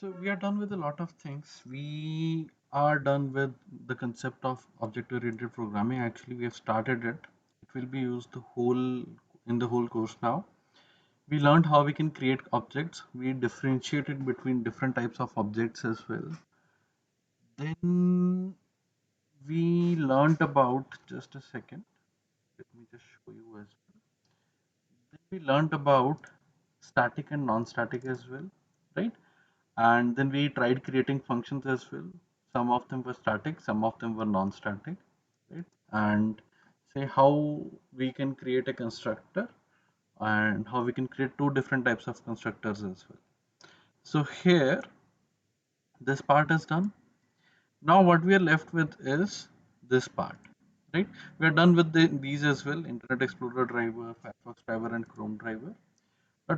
So we are done with a lot of things. We are done with the concept of object-oriented programming. Actually, we have started it. It will be used the whole in the whole course now. We learned how we can create objects. We differentiated between different types of objects as well. Then we learned about just a second. Let me just show you as well. Then we learned about static and non-static as well, right? And then we tried creating functions as well. Some of them were static, some of them were non-static, right? And say how we can create a constructor and how we can create two different types of constructors as well. So here, this part is done. Now what we are left with is this part, right? We are done with these as well: Internet Explorer driver, Firefox driver, and Chrome driver.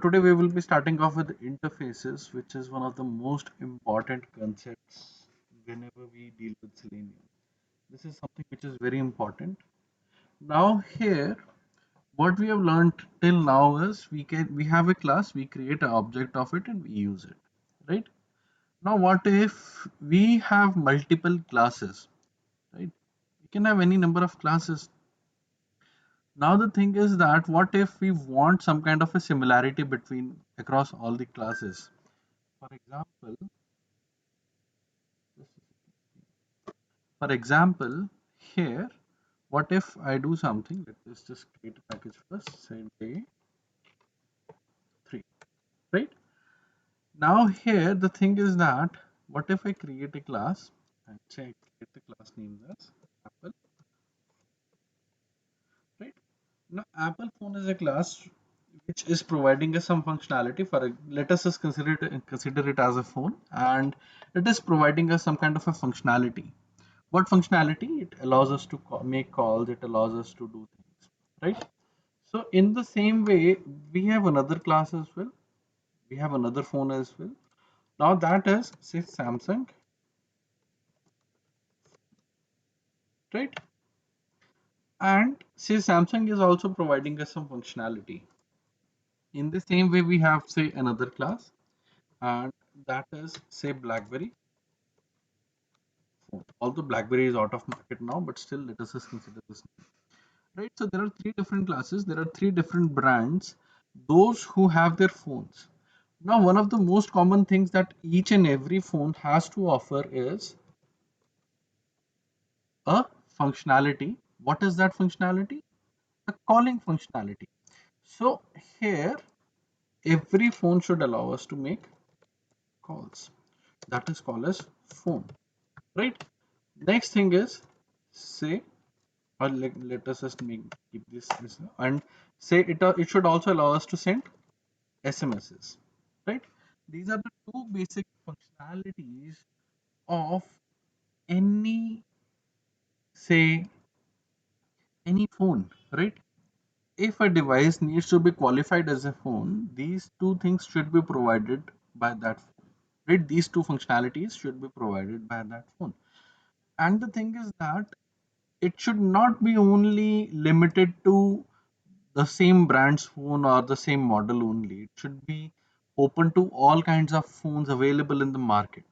Today we will be starting off with interfaces, which is one of the most important concepts whenever we deal with Selenium. This is something which is very important. Now here, what we have learned till now is we have a class, we create an object of it, and we use it, right? Now what if we have multiple classes, right? We can have any number of classes. Now the thing is that what if we want some kind of a similarity between across all the classes? For example, here, what if I do something? Let's just create a package first, say day 3, right? Now here the thing is that what if I create a class and say I create the class name as Apple, right? Now Apple phone is a class which is providing us some functionality for let us just consider it as a phone, and it is providing us some kind of a functionality. What functionality? It allows us to make calls, it allows us to do things, right? So in the same way, we have another class as well, we have another phone as well. Now that is say Samsung, right? And say Samsung is also providing us some functionality. In the same way, we have say another class, and that is say BlackBerry phone. Although BlackBerry is out of market now, but still let us just consider this. Right, so there are three different classes, there are three different brands, those who have their phones. Now one of the most common things that each and every phone has to offer is a functionality. What is that functionality? A calling functionality. So here every phone should allow us to make calls, that is called as phone, right? Next thing is say, or let us just keep this and say it should also allow us to send SMSs, right? These are the two basic functionalities of any, say, any phone, right? If a device needs to be qualified as a phone, these two things should be provided by that phone, right? These two functionalities should be provided by that phone. And the thing is that it should not be only limited to the same brand's phone or the same model only. It should be open to all kinds of phones available in the market,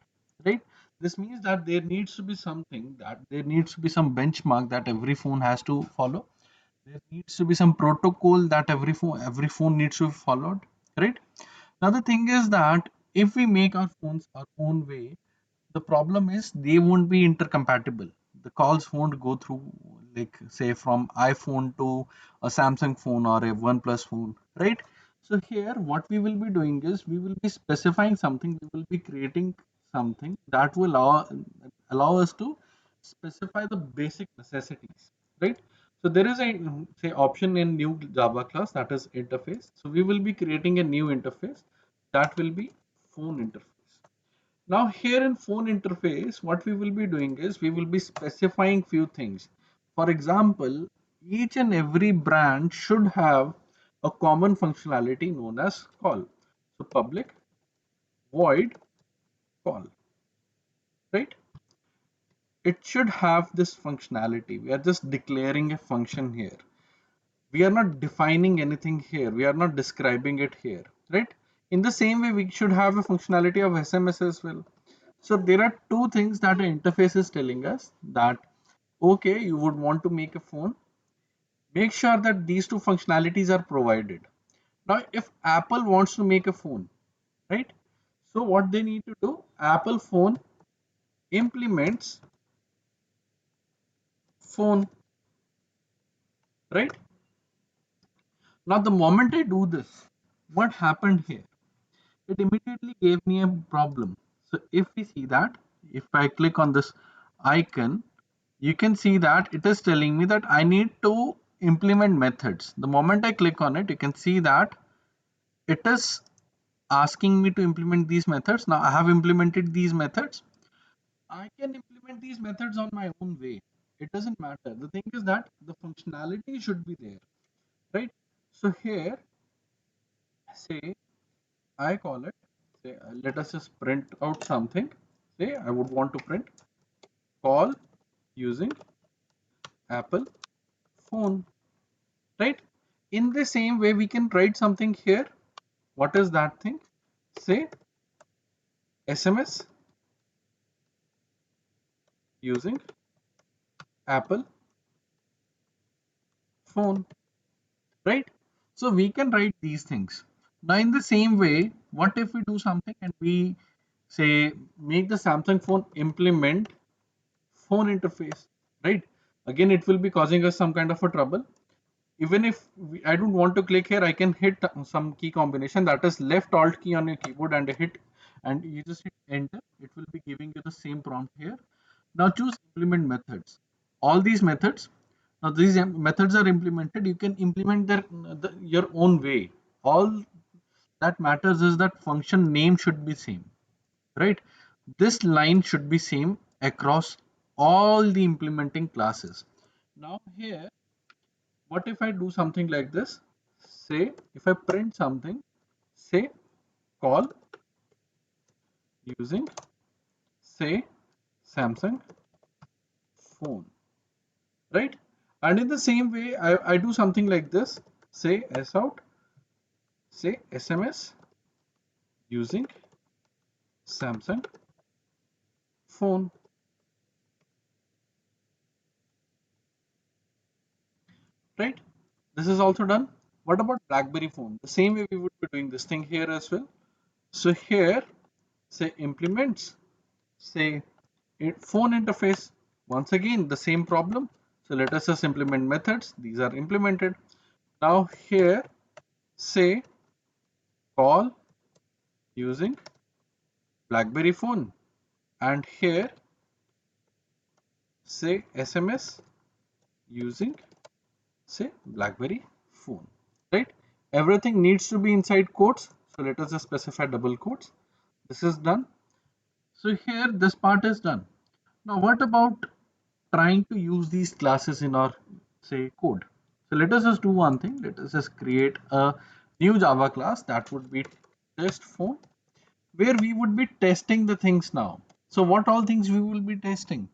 right? This means that there needs to be some benchmark that every phone has to follow. There needs to be some protocol that every phone needs to be followed, right? Now the thing is that if we make our phones our own way, the problem is they won't be intercompatible. The calls won't go through, like say from iPhone to a Samsung phone or a OnePlus phone, right? So here what we will be doing is we will be specifying something, we will be creating something that will allow us to specify the basic necessities, right? So there is a say option in new Java class, that is interface. So we will be creating a new interface that will be phone interface. Now here in phone interface, what we will be doing is we will be specifying few things. For example, each and every brand should have a common functionality known as call. So public void call, right? It should have this functionality. We are just declaring a function here. We are not defining anything here. We are not describing it here, right? In the same way, we should have a functionality of SMS as well. So there are two things that an interface is telling us that, okay, you would want to make a phone. Make sure that these two functionalities are provided. Now, if Apple wants to make a phone, right? So what they need to do, Apple phone implements phone, right? Now, the moment I do this, what happened here? It immediately gave me a problem. So if we see that, if I click on this icon, you can see that it is telling me that I need to implement methods. The moment I click on it, you can see that it is asking me to implement these methods. Now I have implemented these methods. I can implement these methods on my own way. It doesn't matter. The thing is that the functionality should be there, right? So here, say I call it, say, let us just print out something. Say I would want to print call using Apple phone, right? In the same way, we can write something here. What is that thing? Say SMS using Apple phone, right? So we can write these things. Now, in the same way, what if we do something and we say make the Samsung phone implement phone interface, right? Again, it will be causing us some kind of a trouble. Even if I don't want to click here, I can hit some key combination, that is left alt key on your keyboard and hit, and you just hit enter. It will be giving you the same prompt here. Now choose implement methods. All these methods, now these methods are implemented. You can implement your own way. All that matters is that function name should be same, right? This line should be same across all the implementing classes. Now here, what if I do something like this? Say, if I print something, say call using, say Samsung phone, right? And in the same way, I do something like this, say S out, say SMS using Samsung phone, right? This is also done. What about BlackBerry phone? The same way we would be doing this thing here as well. So here, say implements, say phone interface. Once again, the same problem. So let us just implement methods. These are implemented. Now here, say call using BlackBerry phone. And here, say SMS using, say BlackBerry phone. Right? Everything needs to be inside quotes. So let us just specify double quotes. This is done. So here, this part is done. Now, what about trying to use these classes in our, say, code? So let us just do one thing. Let us just create a new Java class that would be test phone, where we would be testing the things now. So what all things we will be testing?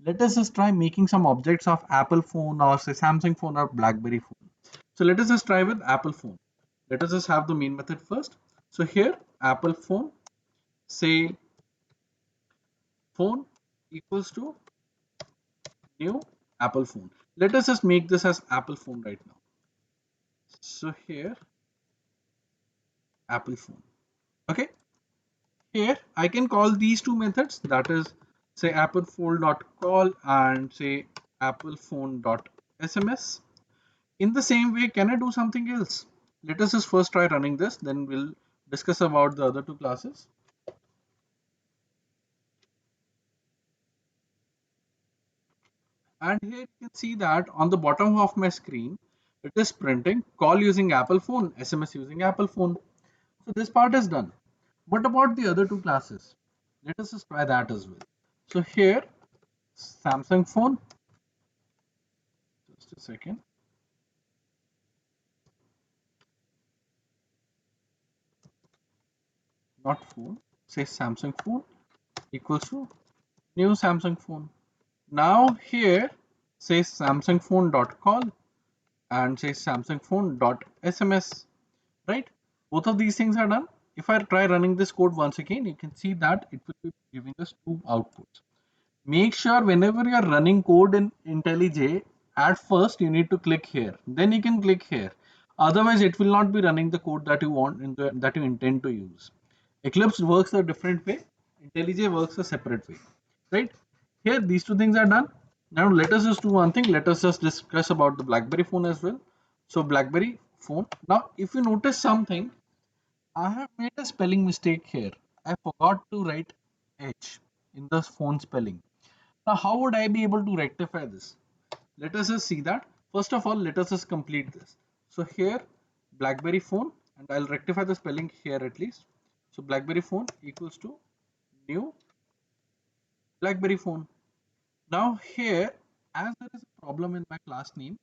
Let us just try making some objects of Apple phone or say Samsung phone or BlackBerry phone. So let us just try with Apple phone. Let us just have the main method first. So here Apple phone, say phone equals to new Apple phone. Let us just make this as Apple phone right now. So here Apple phone. Okay. Here I can call these two methods, that is say applephone.call and say applephone.sms. In the same way, can I do something else? Let us just first try running this, then we'll discuss about the other two classes. And here you can see that on the bottom of my screen, it is printing call using Apple phone, SMS using Apple phone. So this part is done. What about the other two classes? Let us just try that as well. So here, Samsung phone, just a second, not phone, say Samsung phone equals to new Samsung phone. Now here, say Samsung phone dot call and say Samsung phone dot SMS, right? Both of these things are done. if I try running this code once again, you can see that it will be giving us two outputs. Make sure whenever you are running code in IntelliJ, at first you need to click here, then you can click here. Otherwise, it will not be running the code that you want that you intend to use. Eclipse works a different way. IntelliJ works a separate way, right? Here, these two things are done. Now, let us just do one thing. Let us just discuss about the BlackBerry phone as well. So, BlackBerry phone. Now, if you notice something, I have made a spelling mistake here. I forgot to write H in the phone spelling. Now, how would I be able to rectify this? Let us just see that. First of all, let us just complete this. So here, BlackBerry phone, and I'll rectify the spelling here at least. So BlackBerry phone equals to new BlackBerry phone. Now here, as there is a problem in my class name,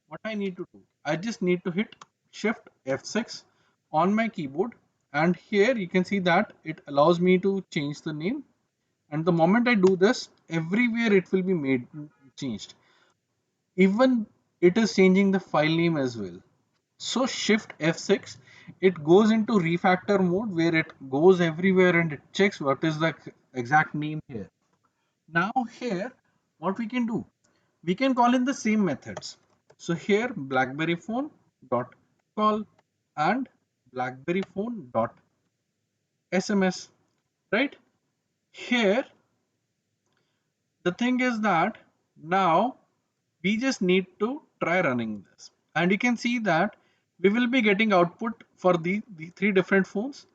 what I need to do, I just need to hit Shift F6 on my keyboard, and here you can see that it allows me to change the name. And the moment I do this, everywhere it will be made changed. Even it is changing the file name as well. So Shift F6, it goes into refactor mode where it goes everywhere and it checks what is the exact name here. Now here, what we can do, we can call in the same methods. So here BlackBerry phone dot call and BlackBerry phone dot SMS, right? Here the thing is that now we just need to try running this, and you can see that we will be getting output for the three different phones.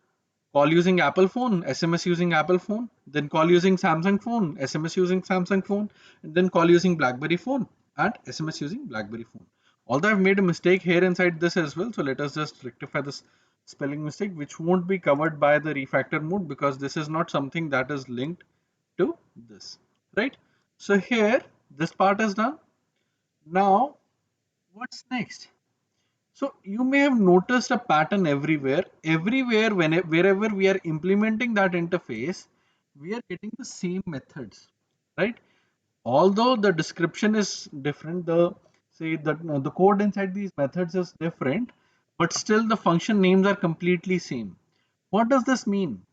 Call using Apple phone, SMS using Apple phone, then call using Samsung phone, SMS using Samsung phone, and then call using BlackBerry phone and SMS using BlackBerry phone. Although I've made a mistake here inside this as well, so let us just rectify this spelling mistake, which won't be covered by the refactor mode because this is not something that is linked to this, right? So here this part is done. Now what's next? So you may have noticed a pattern everywhere. Everywhere, wherever we are implementing that interface, we are getting the same methods, right? Although the description is different, the code inside these methods is different, but still the function names are completely same. What does this mean?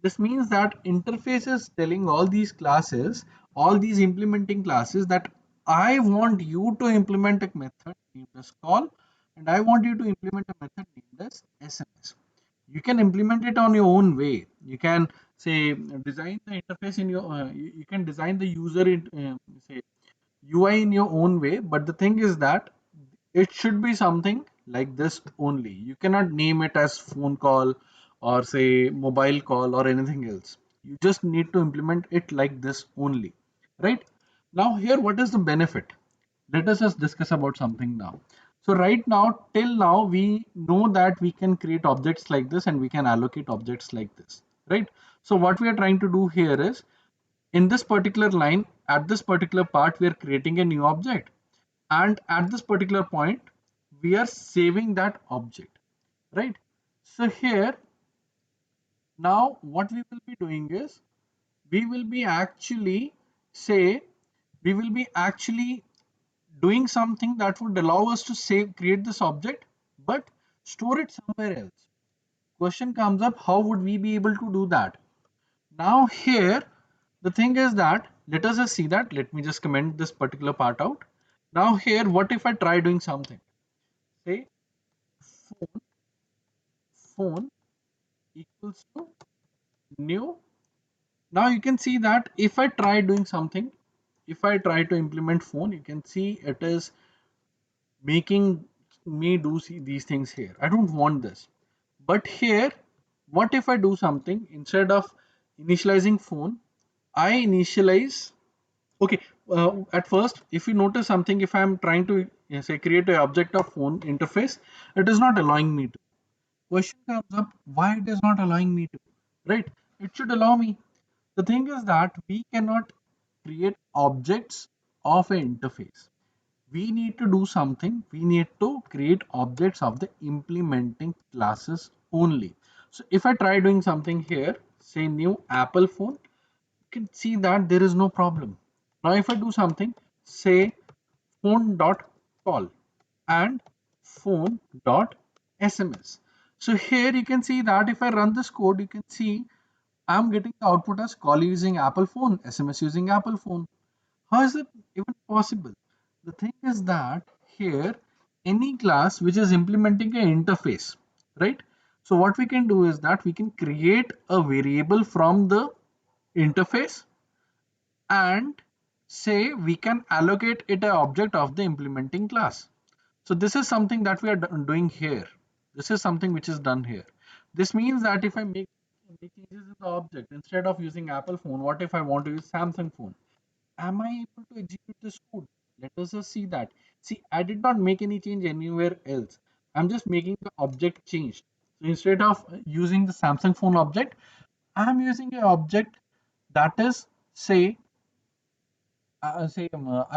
This means that interface is telling all these classes, all these implementing classes, that I want you to implement a method named as call, and I want you to implement a method named as SMS. You can implement it on your own way. You can say design the interface in your you can design the user in say UI in your own way, but the thing is that it should be something like this only. You cannot name it as phone call or say mobile call or anything else. You just need to implement it like this only, right? Now here, what is the benefit? Let us just discuss about something now. So right now, till now, we know that we can create objects like this and we can allocate objects like this, right? So what we are trying to do here is, in this particular line, at this particular part, we are creating a new object, and at this particular point we are saving that object, right? So here, now what we will be doing is, we will be actually say we will be actually doing something that would allow us to save create this object but store it somewhere else. Question comes up, how would we be able to do that? Now here, the thing is that, let us just see that. Let me just comment this particular part out. Now here, what if I try doing something? Say phone phone equals to new. Now you can see that if I try doing something, if I try to implement phone, you can see it is making me do these things here. I don't want this. But here, what if I do something instead of initializing phone, I initialize. Okay, at first, if you notice something, if I'm trying to say create an object of phone interface, it is not allowing me to. Question comes up, why it is not allowing me to, right? It should allow me. The thing is that we cannot create objects of an interface. We need to do something. We need to create objects of the implementing classes only. So if I try doing something here, say new Apple phone, you can see that there is no problem. Now if I do something, say phone dot call and phone dot SMS. So here you can see that if I run this code, you can see I'm getting the output as call using Apple phone, SMS using Apple phone. How is it even possible? The thing is that here any class which is implementing an interface, right? So what we can do is that we can create a variable from the interface and say we can allocate it an object of the implementing class. So this is something that we are doing here. This is something which is done here. This means that if I make changes in the object, instead of using Apple phone, what if I want to use Samsung phone? Am I able to execute this code? Let us just see that. See, I did not make any change anywhere else. I'm just making the object changed. So instead of using the Samsung phone object, I'm using an object that is I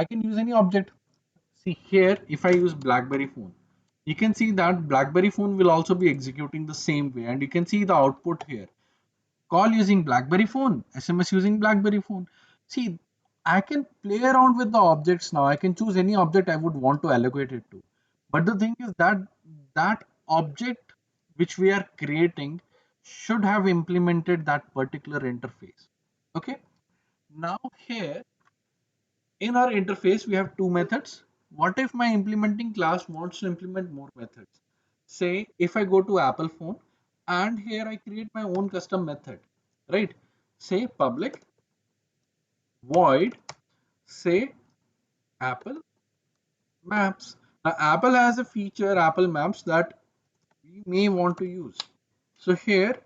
can use any object. See here, if I use BlackBerry phone, you can see that BlackBerry phone will also be executing the same way, and you can see the output here. Call using BlackBerry phone, SMS using BlackBerry phone. See, I can play around with the objects now. I can choose any object I would want to allocate it to. But the thing is that that object which we are creating should have implemented that particular interface. Okay. Now here in our interface, we have two methods. What if my implementing class wants to implement more methods? Say if I go to Apple phone and here I create my own custom method, right? Say public void, say Apple Maps. Now Apple has a feature, Apple Maps, that we may want to use. So here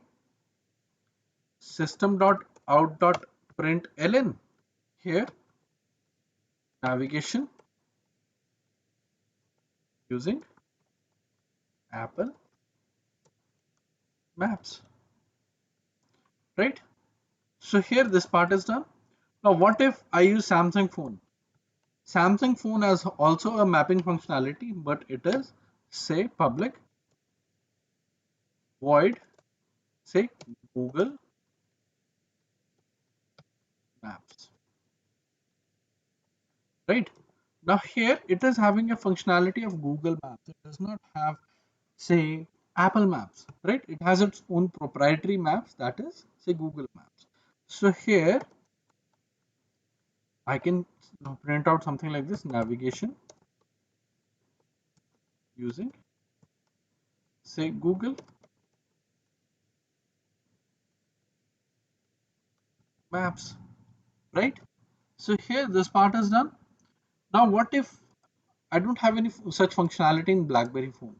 system.out.println, here navigation using Apple Maps, right? So here this part is done. Now what if I use Samsung phone? Samsung phone has also a mapping functionality, but it is say public void say Google Maps, right? Now here it is having a functionality of Google Maps. It does not have say Apple Maps, right? It has its own proprietary maps, that is say Google Maps. So here I can print out something like this: navigation using say Google Maps, right? So here this part is done. Now what if I don't have any such functionality in BlackBerry phone?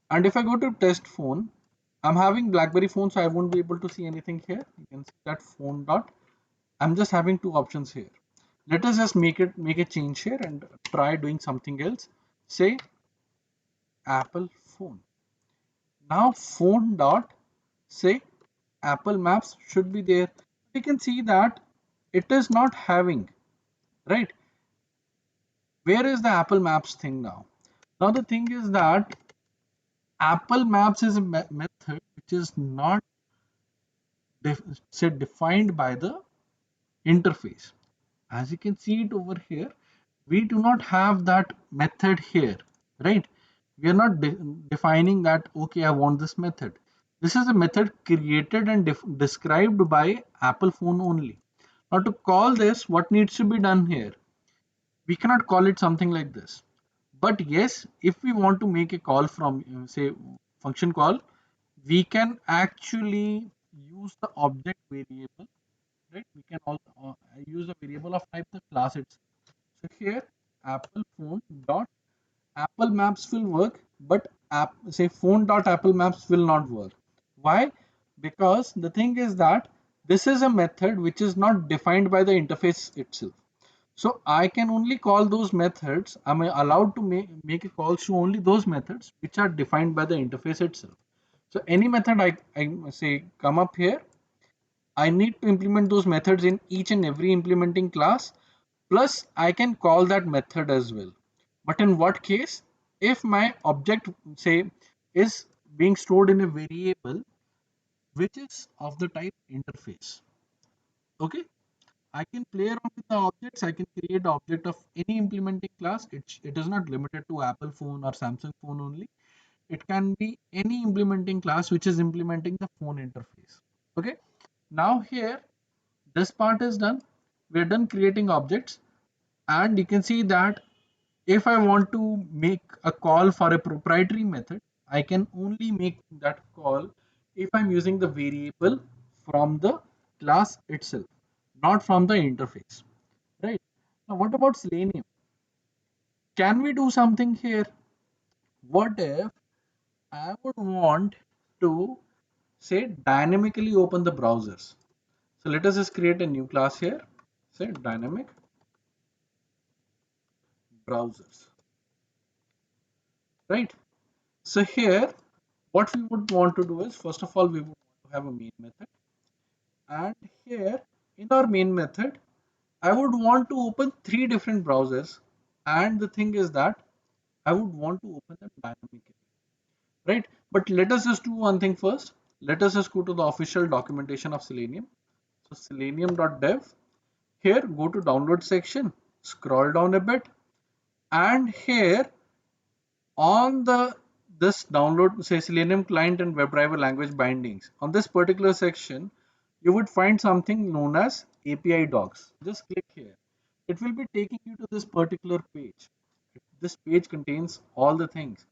And if I go to test phone, I'm having BlackBerry phone, so I won't be able to see anything here. You can see that phone dot. I'm just having two options here. Let us just make a change here and try doing something else. Say Apple phone. Now phone dot say Apple Maps should be there. We can see that it is not having, right? Where is the Apple Maps thing now? Now the thing is that Apple Maps is a method which is not defined by the interface. As you can see it over here, we do not have that method here, right? We are not defining that, okay, I want this method. This is a method created and described by Apple phone only. Now to call this, what needs to be done here? We cannot call it something like this. But yes, if we want to make a call from say function call, we can actually use the object variable, right? We can also use a variable of type the class itself. So here Apple phone dot Apple Maps will work, but say phone dot Apple Maps will not work. Why? Because the thing is that this is a method which is not defined by the interface itself. So I can only call those methods. I'm allowed to make a calls to only those methods which are defined by the interface itself. So any method I say come up here, I need to implement those methods in each and every implementing class. Plus, I can call that method as well. But in what case? If my object, say, is being stored in a variable which is of the type interface. Okay, I can play around with the objects. I can create object of any implementing class. It is not limited to Apple phone or Samsung phone only. It can be any implementing class which is implementing the phone interface. Okay, now here this part is done. We're done creating objects, and you can see that if I want to make a call for a proprietary method, I can only make that call if I'm using the variable from the class itself, not from the interface, right? Now, what about Selenium? Can we do something here? What if I would want to say dynamically open the browsers? So let us just create a new class here, say dynamic browsers, right? So here, what we would want to do is, first of all, we would want to have a main method. And here in our main method, I would want to open three different browsers. And the thing is that I would want to open them dynamically, right? But let us just do one thing first. Let us just go to the official documentation of Selenium. So selenium.dev. Here, go to download section, scroll down a bit, and here on the this download say Selenium client and WebDriver language bindings. On this particular section, you would find something known as API docs. Just click here. It will be taking you to this particular page. This page contains all the things.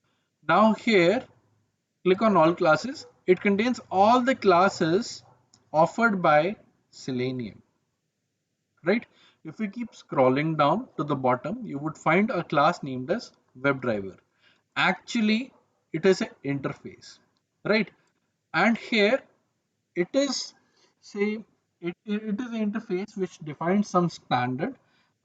Now here, click on all classes. It contains all the classes offered by Selenium, right? If we keep scrolling down to the bottom, you would find a class named as WebDriver. Actually, it is an interface, right? And here it is, say, it is an interface which defines some standard.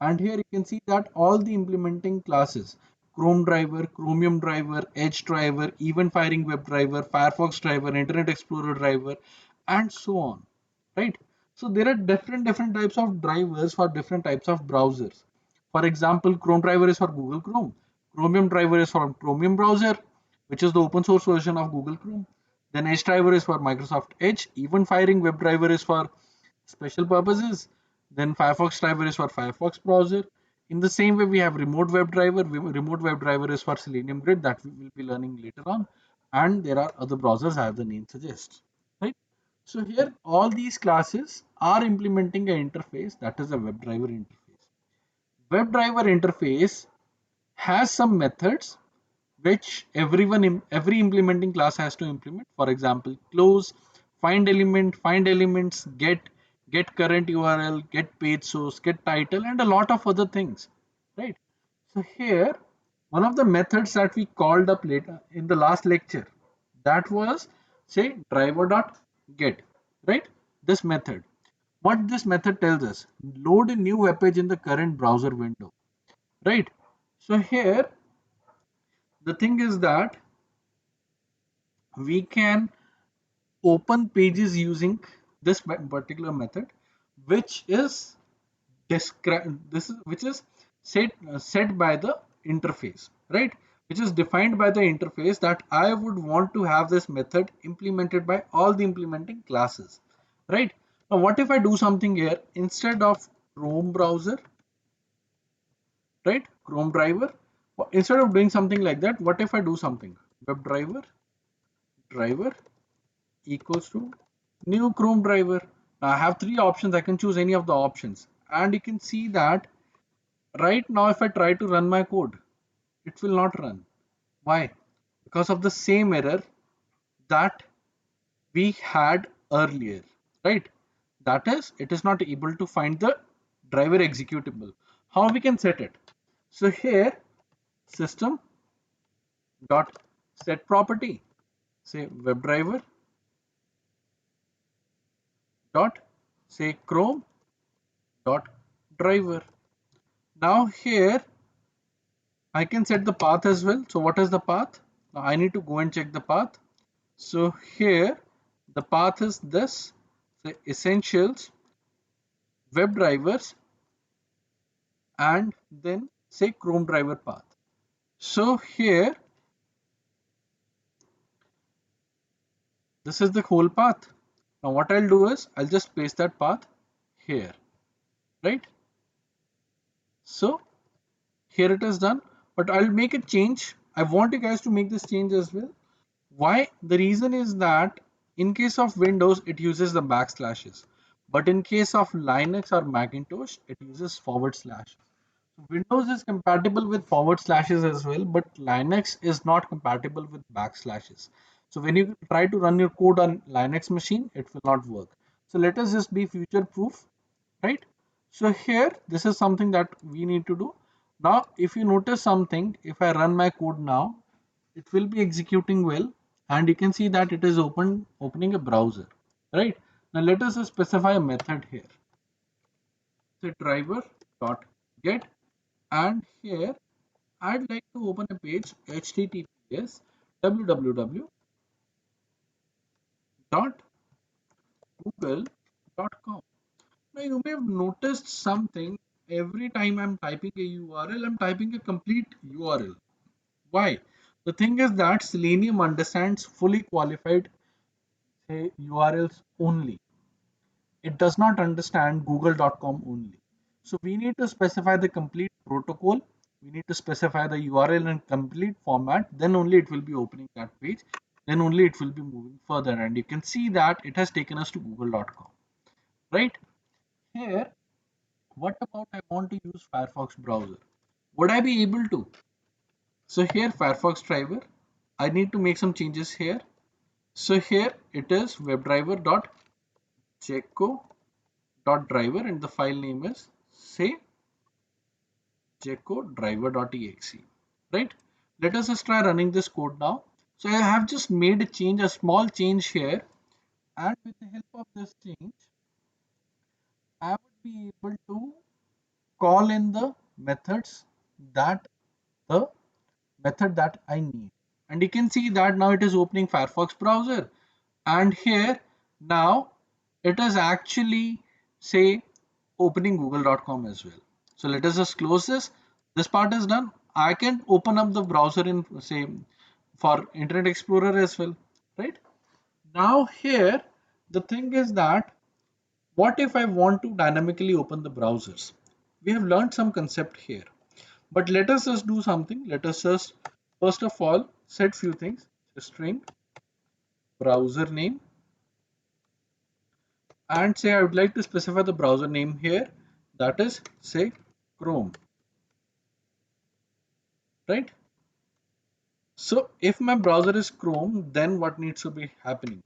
And here you can see that all the implementing classes, Chrome driver, Chromium driver, Edge driver, event firing web driver, Firefox driver, Internet Explorer driver, and so on, right? So there are different types of drivers for different types of browsers. For example, Chrome driver is for Google Chrome, Chromium driver is for Chromium browser, which is the open source version of Google Chrome. Then Edge driver is for Microsoft Edge. Event firing web driver is for special purposes. Then Firefox driver is for Firefox browser. In the same way, we have remote web driver. Remote web driver is for Selenium Grid, that we will be learning later on. And there are other browsers as the name suggests, right? So here, all these classes are implementing an interface that is a WebDriver interface. WebDriver interface has some methods which every implementing class has to implement. For example, close, find elements, get current URL, get page source, get title, and a lot of other things, right? So here, one of the methods that we called up later in the last lecture, that was say driver.get, right? This method. What this method tells us, load a new web page in the current browser window, right? So here, the thing is that we can open pages using this particular method, which is which is set by the interface, right? Which is defined by the interface, that I would want to have this method implemented by all the implementing classes, right? Now what if I do something here, instead of Chrome browser, right, Chrome driver, instead of doing something like that, what if I do something, driver equals to new Chrome driver. Now I have three options. I can choose any of the options. And you can see that right now, if I try to run my code, it will not run. Why? Because of the same error that we had earlier, right? That is, it is not able to find the driver executable. How we can set it? So here, system dot set property, say WebDriver dot say Chrome dot driver. Now here I can set the path as well. So what is the path? Now I need to go and check the path. So here the path is this, say essentials web drivers, and then say Chrome driver path. So here this is the whole path. Now what I'll do is I'll just paste that path here, right? So here it is done, but I'll make a change. I want you guys to make this change as well. Why? The reason is that in case of Windows, it uses the backslashes, but in case of Linux or Macintosh, it uses forward slash. Windows is compatible with forward slashes as well, but Linux is not compatible with backslashes. So when you try to run your code on Linux machine, it will not work. So let us just be future proof, right? So here, this is something that we need to do. Now, if you notice something, if I run my code now, it will be executing well, and you can see that it is opening a browser, right? Now let us specify a method here. Say driver dot get, and here I'd like to open a page https www.google.com. Now you may have noticed something. Every time I'm typing a URL, I'm typing a complete URL. Why? The thing is that Selenium understands fully qualified, say, URLs only. It does not understand google.com only. So we need to specify the complete protocol. We need to specify the URL in complete format. Then only it will be opening that page. Then only it will be moving further. And you can see that it has taken us to google.com. Right? Here, what about I want to use Firefox browser? Would I be able to? So here, Firefox driver. I need to make some changes here. So here it is webdriver.jco.driver, and the file name is, say, jco driver.exe, right? Let us just try running this code now. So I have just made a change, a small change here, and with the help of this change, I would be able to call in the methods that the method that I need. And you can see that now it is opening Firefox browser. And here now it is actually, say, opening google.com as well. So let us just close this. This part is done. I can open up the browser in, say, for Internet Explorer as well, right? Now here the thing is that what if I want to dynamically open the browsers? We have learned some concept here. But let us just do something. Let us just first of all set few things. String browser name, and say I would like to specify the browser name here, that is, say, Chrome, right? So if my browser is Chrome, then what needs to be happening?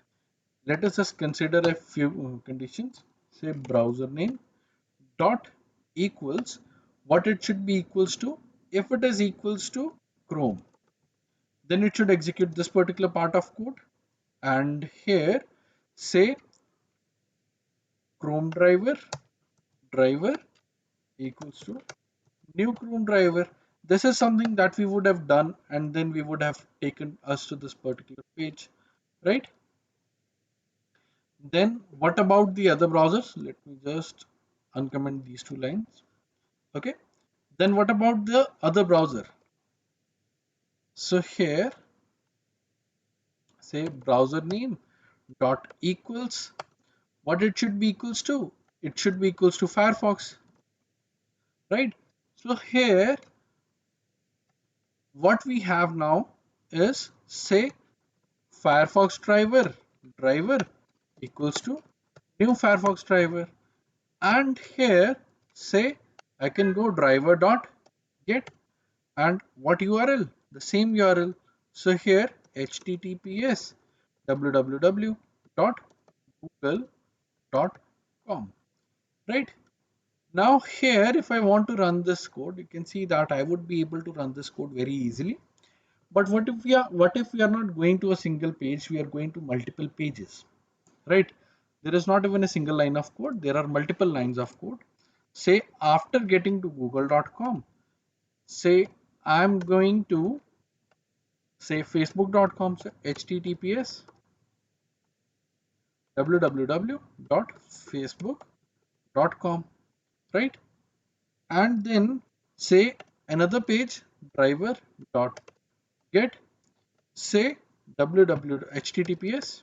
Let us just consider a few conditions. Say browser name dot equals what it should be equals to. If it is equals to Chrome, then it should execute this particular part of code. And here, say Chrome driver equals to new Chrome driver. This is something that we would have done, and then we would have taken us to this particular page, right? Then what about the other browsers? Let me just uncomment these two lines. Okay. Then what about the other browser? So here, say browser name dot equals what it should be equals to. It should be equals to Firefox, right? So here, what we have now is, say, Firefox driver equals to new Firefox driver, and here, say, I can go driver dot get, and what URL? The same URL. So here, https www.google.com, right? Now here, if I want to run this code, you can see that I would be able to run this code very easily. But what if we are not going to a single page, we are going to multiple pages, right? There is not even a single line of code, there are multiple lines of code. Say after getting to google.com, say I'm going to, say, facebook.com, so https www.facebook.com, right? And then, say, another page, driver dot get, say https,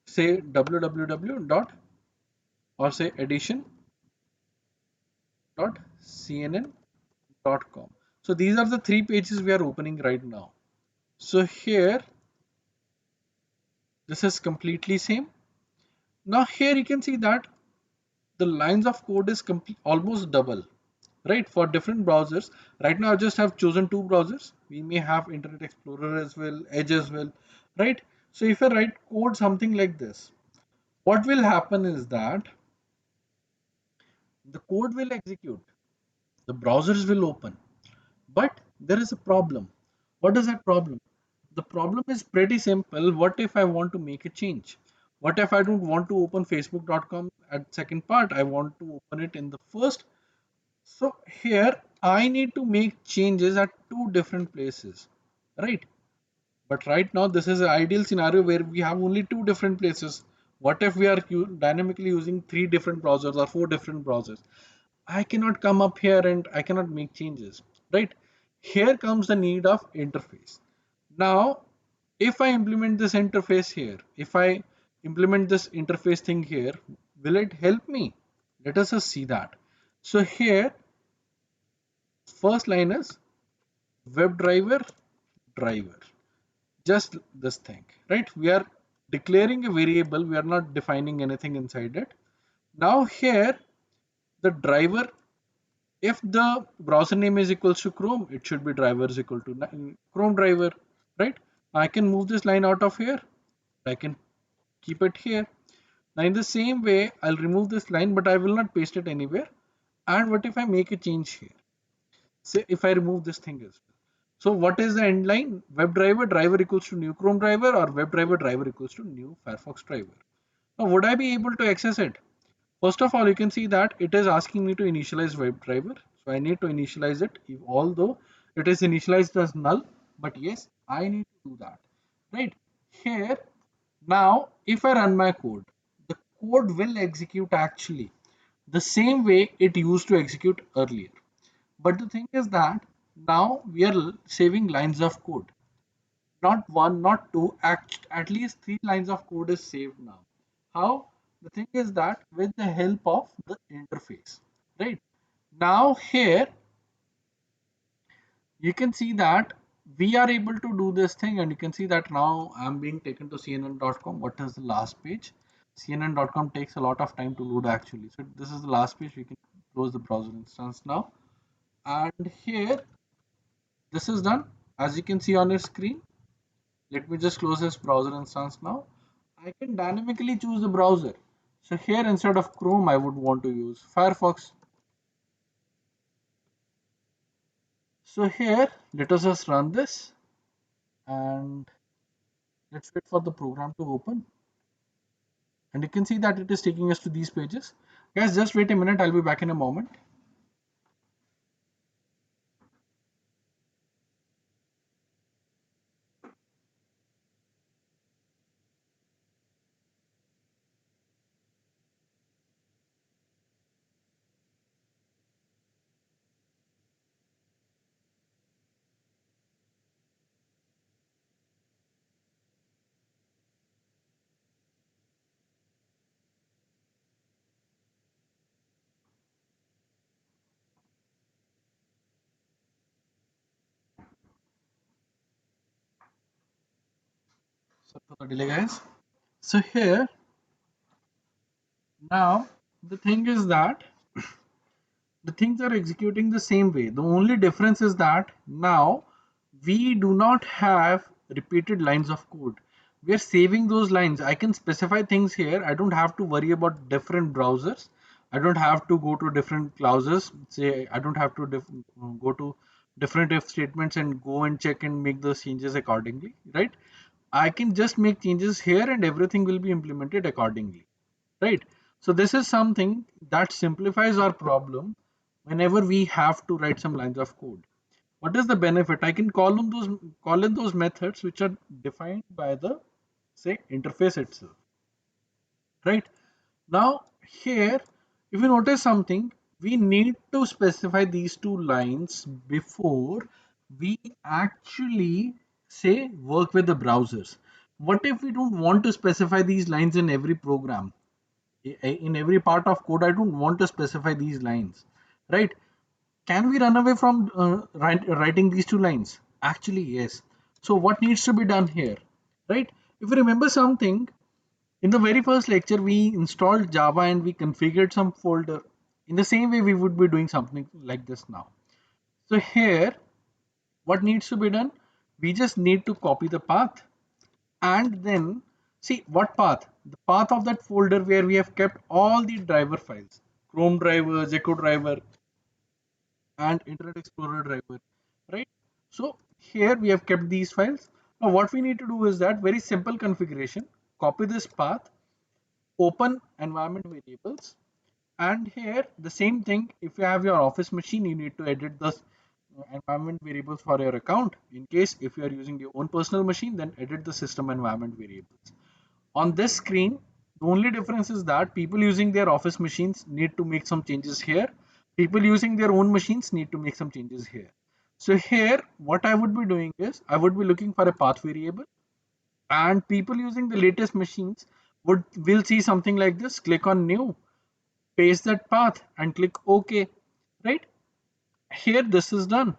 say www dot, or say edition dot cnn dot com. So these are the three pages we are opening right now. So here, this is completely same. Now here you can see that the lines of code is almost double, right? For different browsers. Right now I just have chosen two browsers. We may have Internet Explorer as well, Edge as well, right? So if I write code something like this, what will happen is that the code will execute, the browsers will open, but there is a problem. What is that problem? The problem is pretty simple. What if I want to make a change? What if I don't want to open facebook.com at second part? I want to open it in the first. So here I need to make changes at two different places, right? But right now this is an ideal scenario where we have only two different places. What if we are dynamically using three different browsers or four different browsers? I cannot come up here and I cannot make changes, right? Here comes the need of interface. Now, if I implement this interface here, if I implement this interface thing here, will it help me? Let us just see that. So here, first line is WebDriver driver. Just this thing, right? We are declaring a variable. We are not defining anything inside it. Now here, the driver, if the browser name is equals to Chrome, it should be driver is equal to Chrome driver, right? I can move this line out of here. I can keep it here. Now in the same way, I'll remove this line, but I will not paste it anywhere. And what if I make a change here? Say if I remove this thing as well. So what is the end line? WebDriver driver equals to new Chrome driver, or WebDriver driver equals to new Firefox driver. Now would I be able to access it? First of all, you can see that it is asking me to initialize WebDriver. So I need to initialize it, although it is initialized as null, but yes, I need to do that. Right here, now if I run my code, the code will execute actually the same way it used to execute earlier. But the thing is that now we are saving lines of code. Not one, not two, at least three lines of code is saved now. How? The thing is that with the help of the interface, right? Now here you can see that we are able to do this thing, and you can see that now I'm being taken to cnn.com. What is the last page? cnn.com takes a lot of time to load actually. So this is the last page. We can close the browser instance now. And here, this is done. As you can see on your screen, let me just close this browser instance now. I can dynamically choose the browser. So here instead of Chrome, I would want to use Firefox. So here, let us just run this and let's wait for the program to open. And you can see that it is taking us to these pages. Guys, just wait a minute. I'll be back in a moment. So for the delay, guys. So here, now the thing is that the things are executing the same way. The only difference is that now we do not have repeated lines of code. We are saving those lines. I can specify things here. I don't have to worry about different browsers. I don't have to go to different clauses. Say I don't have to go to different if statements and go and check and make those changes accordingly, right? I can just make changes here and everything will be implemented accordingly, right? So this is something that simplifies our problem whenever we have to write some lines of code. What is the benefit? I can call in those methods which are defined by the say interface itself, right? Now here, if you notice something, we need to specify these two lines before we actually say work with the browsers. What if we don't want to specify these lines in every program? In every part of code, I don't want to specify these lines, right? Can we run away from writing these two lines? Actually, yes. So what needs to be done here, right? If you remember something, in the very first lecture, we installed Java and we configured some folder. In the same way, we would be doing something like this now. So here, what needs to be done? We just need to copy the path and then see what path? The path of that folder where we have kept all the driver files, Chrome driver, Gecko driver, and Internet Explorer driver, right? So here we have kept these files. Now what we need to do is that very simple configuration, copy this path, open environment variables, and here the same thing, if you have your office machine, you need to edit the environment variables for your account. In case if you are using your own personal machine, then edit the system environment variables. On this screen, the only difference is that people using their office machines need to make some changes here. People using their own machines need to make some changes here. So here, what I would be doing is I would be looking for a path variable, and people using the latest machines will see something like this. Click on new, paste that path, and click OK. Right here, this is done.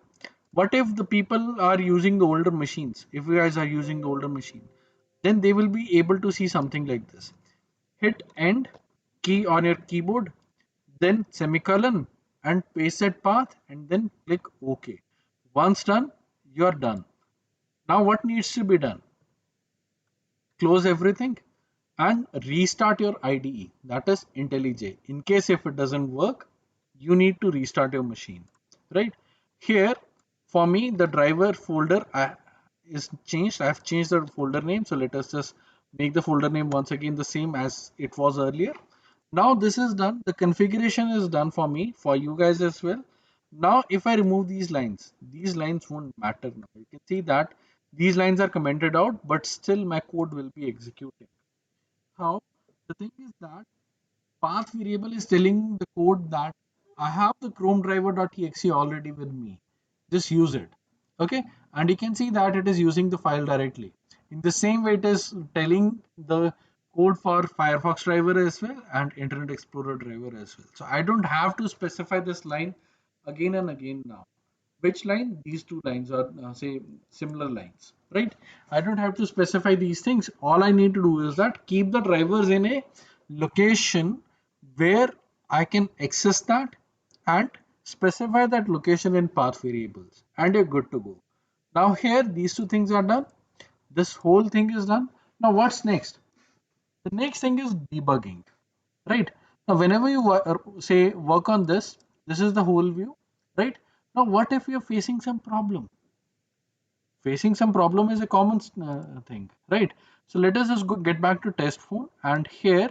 What if the people are using the older machines? If you guys are using the older machine, then they will be able to see something like this. Hit end key on your keyboard, then semicolon, and paste that path, and then click OK. Once done, you are done. Now what needs to be done? Close everything and restart your IDE, that is IntelliJ. In case if it doesn't work, you need to restart your machine, right? Here, for me, the driver folder is changed. I've changed the folder name. So let us just make the folder name once again the same as it was earlier. Now this is done. The configuration is done for me, for you guys as well. Now, if I remove these lines won't matter now. You can see that these lines are commented out, but still my code will be executing. How? The thing is that path variable is telling the code that I have the Chrome driver.exe already with me. Just use it. Okay. And you can see that it is using the file directly. In the same way, it is telling the code for Firefox driver as well and Internet Explorer driver as well. So I don't have to specify this line again and again now. Which line? These two lines are say similar lines, right? I don't have to specify these things. All I need to do is that keep the drivers in a location where I can access that and specify that location in path variables, and you're good to go. Now here these two things are done. This whole thing is done. Now what's next? The next thing is debugging, right? Now whenever you say work on this is the whole view, right? Now what if you're facing some problem? Facing some problem is a common thing, right? So let us just get back to test phone, and here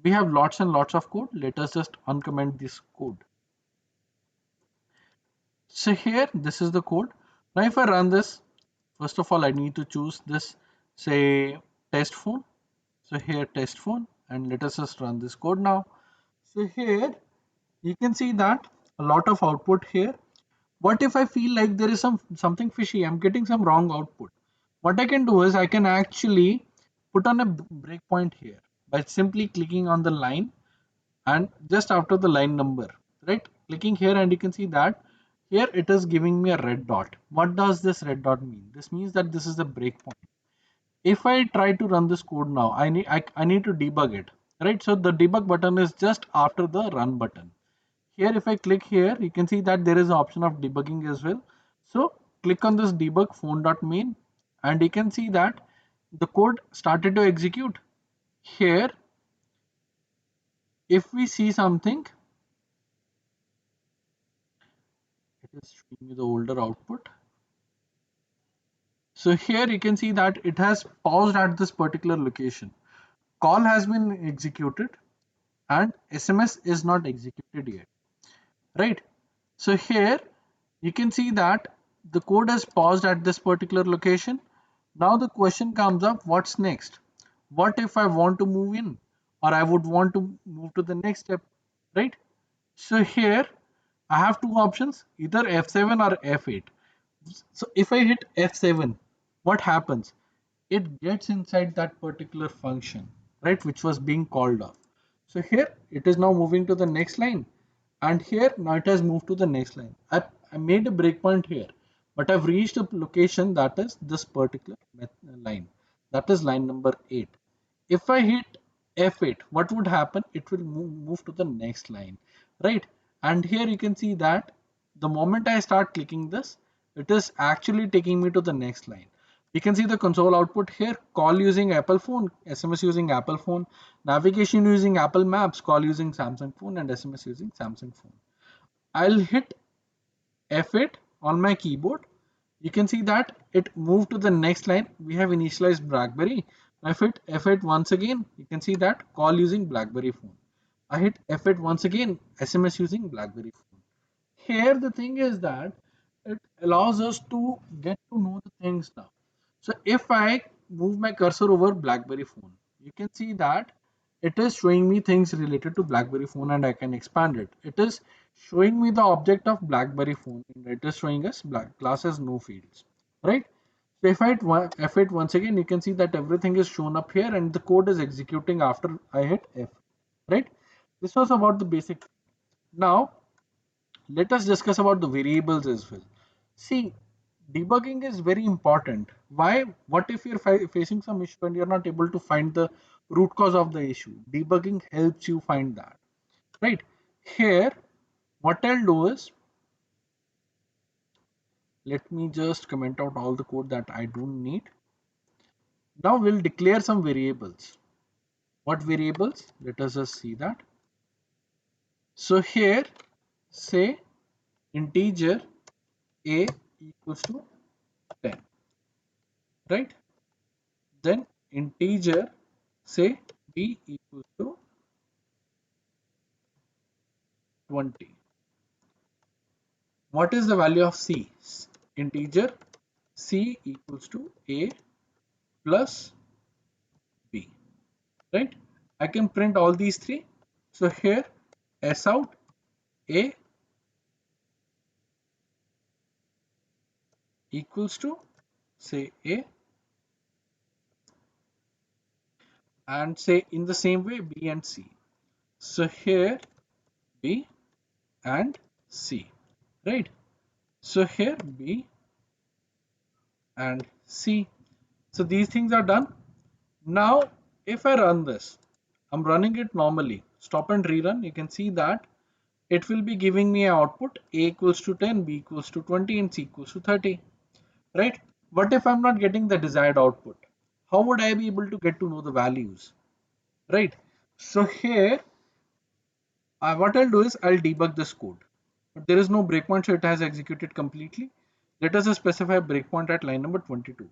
we have lots and lots of code. Let us just uncomment this code. So here, this is the code. Now if I run this, first of all, I need to choose this, say, test phone. So here, test phone, and let us just run this code now. So here, you can see that a lot of output here. What if I feel like there is something fishy? I'm getting some wrong output. What I can do is I can actually put on a breakpoint here by simply clicking on the line and just after the line number, right? Clicking here, and you can see that here it is giving me a red dot. What does this red dot mean? This means that this is the breakpoint. If I try to run this code now, I need to debug it, right? So the debug button is just after the run button. Here, if I click here, you can see that there is an option of debugging as well. So click on this debug phone.main, and you can see that the code started to execute. Here, if we see something, it is showing me the older output. So here you can see that it has paused at this particular location. Call has been executed and SMS is not executed yet, right? So here you can see that the code has paused at this particular location. Now the question comes up, what's next? What if I want to move in, or I would want to move to the next step, right? So here I have two options, either F7 or F8. So if I hit F7, what happens? It gets inside that particular function, right, which was being called off. So here it is now moving to the next line, and here now it has moved to the next line. I made a breakpoint here. but I've reached a location that is this particular line, that is line number 8. If I hit F8, what would happen? It will move to the next line, right? And here you can see that the moment I start clicking this, it is actually taking me to the next line. You can see the console output here: call using Apple phone, SMS using Apple phone, navigation using Apple Maps, call using Samsung phone, and SMS using Samsung phone. I'll hit F8 on my keyboard. You can see that it moved to the next line. We have initialized BlackBerry. I hit F8 once again. You can see that call using BlackBerry phone. I hit F8 once again, SMS using BlackBerry phone. Here the thing is that it allows us to get to know the things now. So if I move my cursor over BlackBerry phone, you can see that it is showing me things related to BlackBerry phone, and I can expand it. It is showing me the object of BlackBerry phone, and it is showing us black class has no fields, right? So if I hit F8 once again, you can see that everything is shown up here and the code is executing after I hit F, right? This was about the basic. Now let us discuss about the variables as well. See, debugging is very important. Why? What if you're facing some issue and you're not able to find the root cause of the issue? Debugging helps you find that, right? Here, what I'll do is, let me just comment out all the code that I don't need. Now we'll declare some variables. What variables? Let us just see that. So here, say integer a equals to 10, right? Then integer, say b equals to 20. What is the value of c? Integer c equals to a plus b, right? I can print all these three. So here s out a equals to, say, a, and say in the same way b and c. So here b and c, right? So here b and c. So these things are done. Now, if I run this, I'm running it normally. Stop and rerun. You can see that it will be giving me an output: a equals to 10, b equals to 20, and c equals to 30. Right? What if I'm not getting the desired output? How would I be able to get to know the values? Right? So here, what I'll do is I'll debug this code. But there is no breakpoint, so it has executed completely. Let us specify breakpoint at line number 22.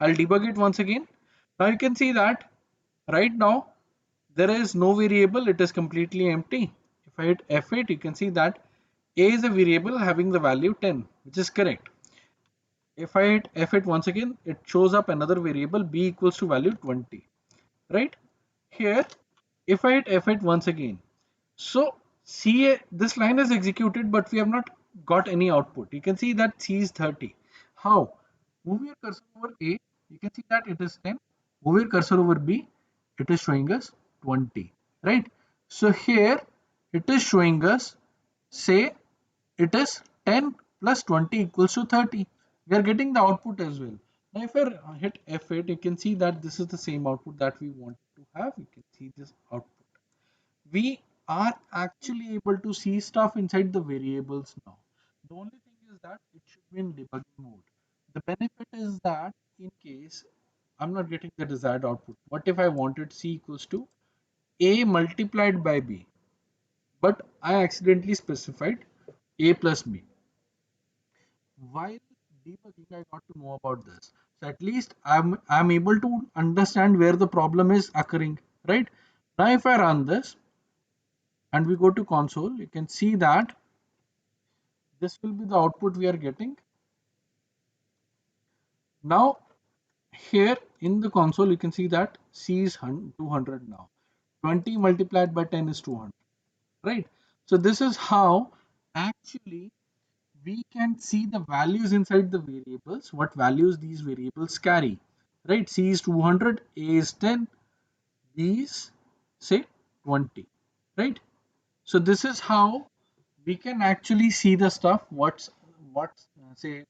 I'll debug it once again. Now you can see that right now there is no variable, it is completely empty. If I hit F8, you can see that a is a variable having the value 10, which is correct. If I hit F8 once again, it shows up another variable b equals to value 20, right? Here, if I hit F8 once again, so C, this line is executed, but we have not got any output. You can see that C is 30. How? Move your cursor over A, you can see that it is 10. Move your cursor over B, it is showing us 20, right? So here it is showing us, say, it is 10 plus 20 equals to 30. We are getting the output as well. Now if I hit F8, you can see that this is the same output that we want to have. You can see this output. We are actually able to see stuff inside the variables now. The only thing is that it should be in debugging mode. The benefit is that in case I'm not getting the desired output, what if I wanted c equals to a multiplied by b, but I accidentally specified a plus b. While debugging, I got to know about this. So at least I'm able to understand where the problem is occurring, right? Now if I run this and we go to console, you can see that this will be the output we are getting. Now here in the console, you can see that C is 200 now. 20 multiplied by 10 is 200, right? So this is how actually we can see the values inside the variables, what values these variables carry, right? C is 200, A is 10, B is, say, 20, right? So this is how we can actually see the stuff, what's say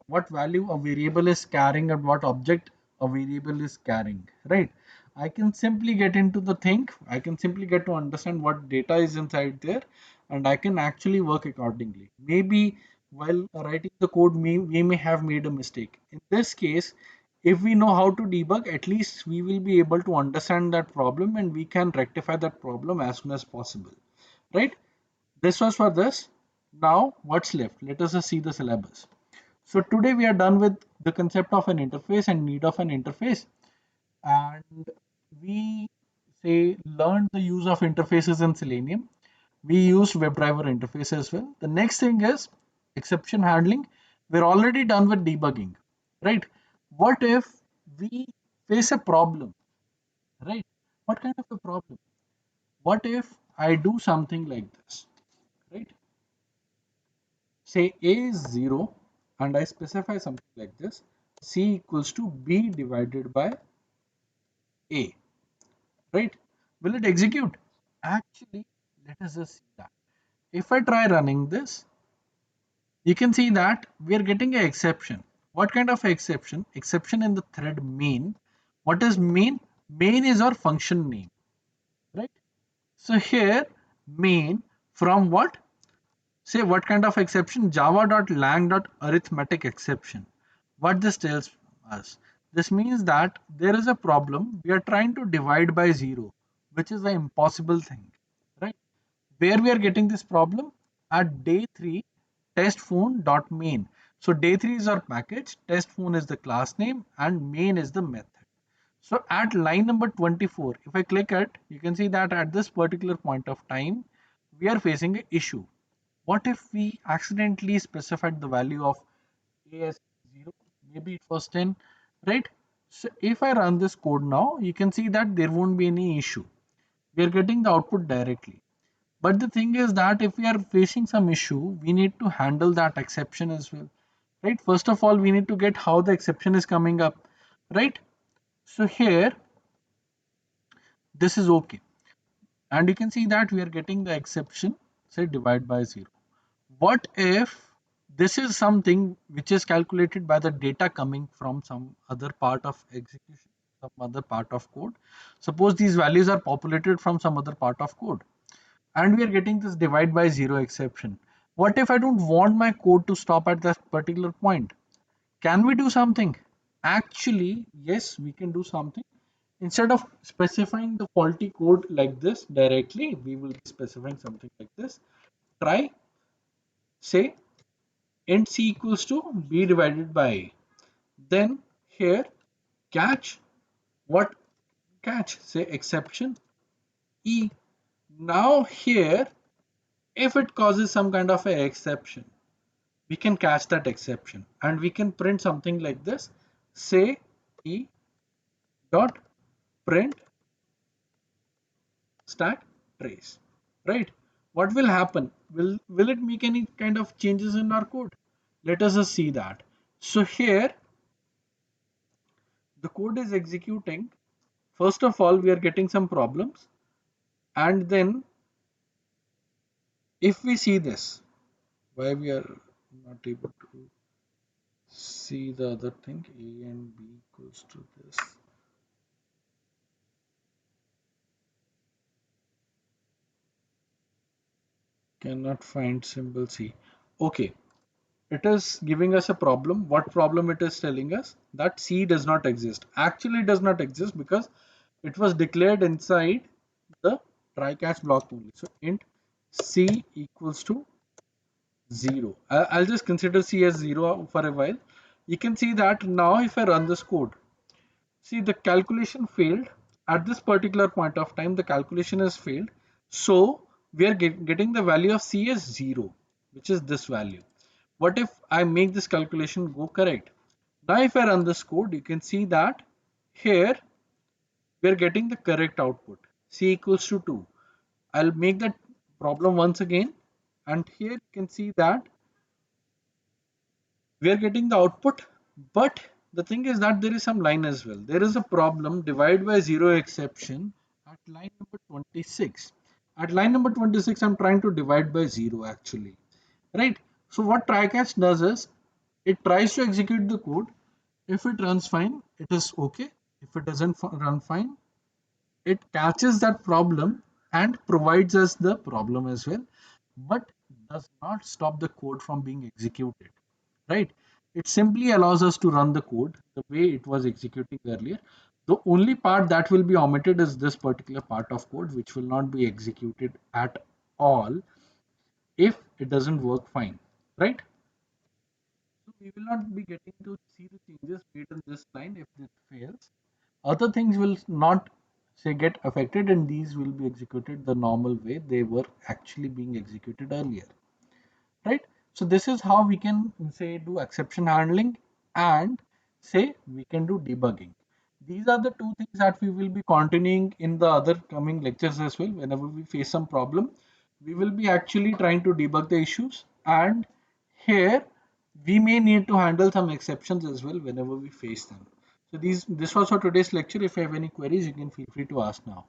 what value a variable is carrying and what object a variable is carrying, right? I can simply get into the thing, I can simply get to understand what data is inside there, and I can actually work accordingly. Maybe while writing the code, we may have made a mistake. In this case, if we know how to debug, at least we will be able to understand that problem and we can rectify that problem as soon as possible, right? This was for this. Now what's left? Let us just see the syllabus. So today we are done with the concept of an interface and need of an interface, and we say learned the use of interfaces in Selenium. We used WebDriver interface as well. The next thing is exception handling. We're already done with debugging, right? What if we face a problem, right? What kind of a problem? What if I do something like this, right? Say a is 0 and I specify something like this: c equals to b divided by a, right? Will it execute? Actually, let us just see that. If I try running this, you can see that we are getting an exception. What kind of exception? Exception in the thread main. What is main? Main is our function name, right? So here main from what? Say what kind of exception? Java.lang.arithmetic exception. What this tells us? This means that there is a problem. We are trying to divide by 0, which is an impossible thing, right? Where we are getting this problem? At day 3, testphone.main. So day 3 is our package, testphone is the class name, and main is the method. So at line number 24, if I click it, you can see that at this particular point of time, we are facing an issue. What if we accidentally specified the value of a as 0? Maybe it was 10, right? So if I run this code now, you can see that there won't be any issue. We are getting the output directly. But the thing is that if we are facing some issue, we need to handle that exception as well, right? First of all, we need to get how the exception is coming up, right? So here, this is okay. And you can see that we are getting the exception, say divide by 0. What if this is something which is calculated by the data coming from some other part of execution, some other part of code? Suppose these values are populated from some other part of code, and we are getting this divide by 0 exception. What if I don't want my code to stop at that particular point? Can we do something? Actually, yes, we can do something. Instead of specifying the faulty code like this directly, we will be specifying something like this. Try, say, int c equals to b divided by a. Then here, catch, what catch? Say exception e. Now here, if it causes some kind of a exception, we can catch that exception and we can print something like this. Say e dot print stack trace, right? What will happen? Will it make any kind of changes in our code? Let us just see that. So here the code is executing. First of all, we are getting some problems, and then if we see this, why we are not able to see the other thing, a and b equals to this. Cannot find symbol c. Okay, it is giving us a problem. What problem it is telling us? That c does not exist. Actually it does not exist because it was declared inside the try catch block only. So int c equals to 0. I'll just consider c as 0 for a while. You can see that now if I run this code, see the calculation failed. At this particular point of time, the calculation has failed. So we are getting the value of c as 0, which is this value. What if I make this calculation go correct? Now if I run this code, you can see that here we are getting the correct output. C equals to 2. I'll make that problem once again, and here you can see that we are getting the output, but the thing is that there is some line as well. There is a problem divide by 0 exception at line number 26. At line number 26, I'm trying to divide by 0 actually, right? So what try catch does is It tries to execute the code. If it runs fine, it is okay. If it doesn't run fine, it catches that problem and provides us the problem as well, but does not stop the code from being executed, right? It simply allows us to run the code the way it was executing earlier. The only part that will be omitted is this particular part of code, which will not be executed at all if it doesn't work fine, right? So we will not be getting to see the changes made in this line if it fails. Other things will not say get affected, and these will be executed the normal way they were actually being executed earlier, right? So this is how we can say do exception handling and say we can do debugging. These are the two things that we will be continuing in the other coming lectures as well. Whenever we face some problem, we will be actually trying to debug the issues, and here we may need to handle some exceptions as well whenever we face them. So this was for today's lecture. If you have any queries, you can feel free to ask now.